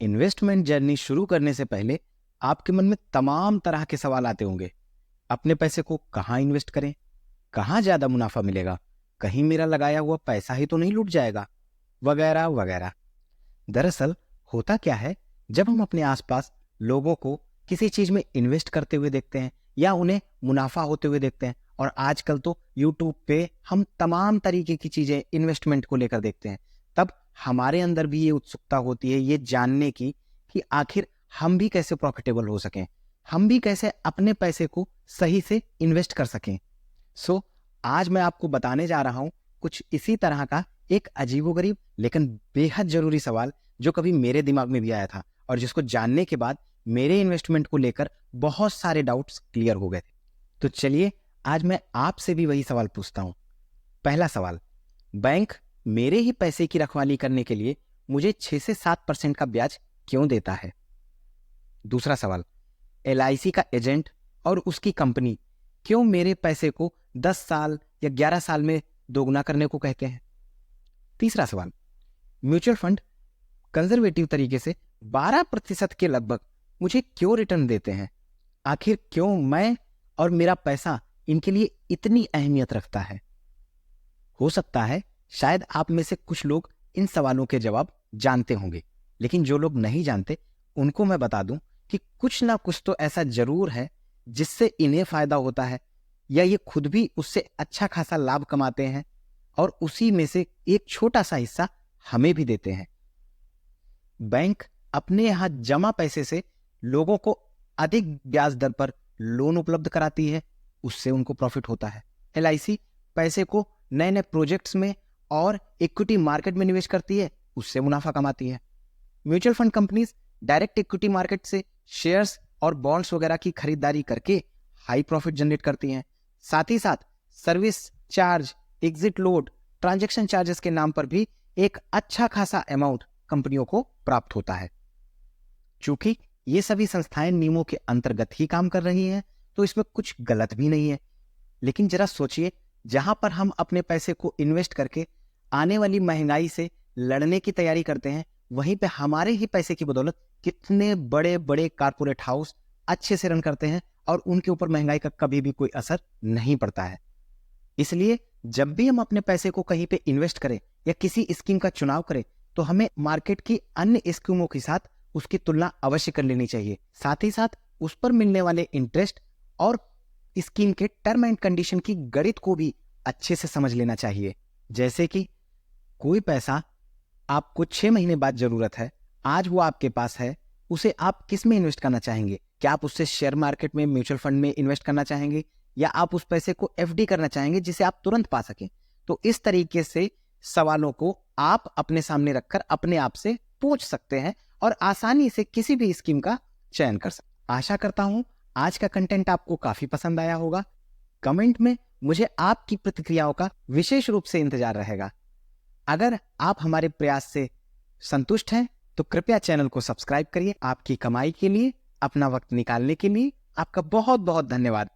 Investment journey शुरू करने से पहले आपके मन में तमाम तरह के सवाल आते होंगे। अपने पैसे को कहाँ इन्वेस्ट करें, कहाँ ज्यादा मुनाफा मिलेगा, कहीं मेरा लगाया हुआ पैसा ही तो नहीं लूट जाएगा, वगैरह वगैरह। दरअसल होता क्या है, जब हम अपने आसपास लोगों को किसी चीज में इन्वेस्ट करते हुए देखते हैं या उन्हें मुनाफा होते हुए देखते हैं, और आजकल तो यूट्यूब पे हम तमाम तरीके की चीजें इन्वेस्टमेंट को लेकर देखते हैं, तब हमारे अंदर भी ये उत्सुकता होती है ये जानने की कि आखिर हम भी कैसे प्रॉफिटेबल हो सकें, हम भी कैसे अपने पैसे को सही से इन्वेस्ट कर सकें। सो आज मैं आपको बताने जा रहा हूं कुछ इसी तरह का एक अजीबोगरीब लेकिन बेहद जरूरी सवाल जो कभी मेरे दिमाग में भी आया था और जिसको जानने के बाद मेरे इन्वेस्टमेंट को लेकर बहुत सारे डाउट्स क्लियर हो गए थे। तो चलिए आज मैं आपसे भी वही सवाल पूछता हूं। पहला सवाल, बैंक मेरे ही पैसे की रखवाली करने के लिए मुझे 6 से 7% का ब्याज क्यों देता है? दूसरा सवाल, LIC का एजेंट और उसकी कंपनी क्यों मेरे पैसे को 10 साल या 11 साल में दोगुना करने को कहते हैं? तीसरा सवाल, म्यूचुअल फंड कंजर्वेटिव तरीके से 12% के लगभग मुझे क्यों रिटर्न देते हैं? आखिर क्यों मैं और मेरा पैसा इनके लिए इतनी अहमियत रखता है? हो सकता है शायद आप में से कुछ लोग इन सवालों के जवाब जानते होंगे, लेकिन जो लोग नहीं जानते उनको मैं बता दूं कि कुछ ना कुछ तो ऐसा जरूर है जिससे इन्हें फायदा होता है, या ये खुद भी उससे अच्छा खासा लाभ कमाते हैं और उसी में से एक छोटा सा हिस्सा हमें भी देते हैं। बैंक अपने यहां जमा पैसे से लोगों को अधिक ब्याज दर पर लोन उपलब्ध कराती है, उससे उनको प्रॉफिट होता है। LIC पैसे को नए नए प्रोजेक्ट्स में और इक्विटी मार्केट में निवेश करती है, उससे मुनाफा कमाती है। Mutual fund companies direct equity market से शेयर्स और बॉन्ड्स वगैरह की खरीदारी करके हाई प्रॉफिट जनरेट करती हैं। साथ ही साथ service charge, exit load, transaction charges के नाम पर भी एक अच्छा खासा अमाउंट कंपनियों को प्राप्त होता है। चूंकि ये सभी संस्थाएं नियमों के अंतर्गत ही काम कर रही हैं, तो इसमें कुछ गलत भी नहीं है। लेकिन जरा सोचिए, जहां पर हम अपने पैसे को इन्वेस्ट करके आने वाली महंगाई से लड़ने की तैयारी करते हैं, वहीं पे हमारे ही पैसे की बदौलत कितने बड़े बड़े कारपोरेट हाउस अच्छे से रन करते हैं और उनके ऊपर महंगाई का कभी भी कोई असर नहीं पड़ता है। इसलिए जब भी हम अपने पैसे को कहीं पे इन्वेस्ट करें या किसी स्कीम का चुनाव करें, तो हमें मार्केट की अन्य स्कीमों के साथ उसकी तुलना अवश्य कर लेनी चाहिए। साथ ही साथ उस पर मिलने वाले इंटरेस्ट और स्कीम के टर्म एंड कंडीशन की गणित को भी अच्छे से समझ लेना चाहिए। जैसे कि कोई पैसा आपको 6 महीने बाद जरूरत है, आज वो आपके पास है, उसे आप किस में इन्वेस्ट करना चाहेंगे? क्या आप उससे शेयर मार्केट में, म्यूचुअल फंड में इन्वेस्ट करना चाहेंगे, या आप उस पैसे को FD करना चाहेंगे जिसे आप तुरंत पा सकें? तो इस तरीके से सवालों को आप अपने सामने रखकर अपने आप से पूछ सकते हैं और आसानी से किसी भी स्कीम का चयन कर सकते हैं। आशा करता हूं आज का कंटेंट आपको काफी पसंद आया होगा। कमेंट में मुझे आपकी प्रतिक्रियाओं का विशेष रूप से इंतजार रहेगा। अगर आप हमारे प्रयास से संतुष्ट हैं तो कृपया चैनल को सब्सक्राइब करिए। आपकी कमाई के लिए, अपना वक्त निकालने के लिए आपका बहुत बहुत धन्यवाद।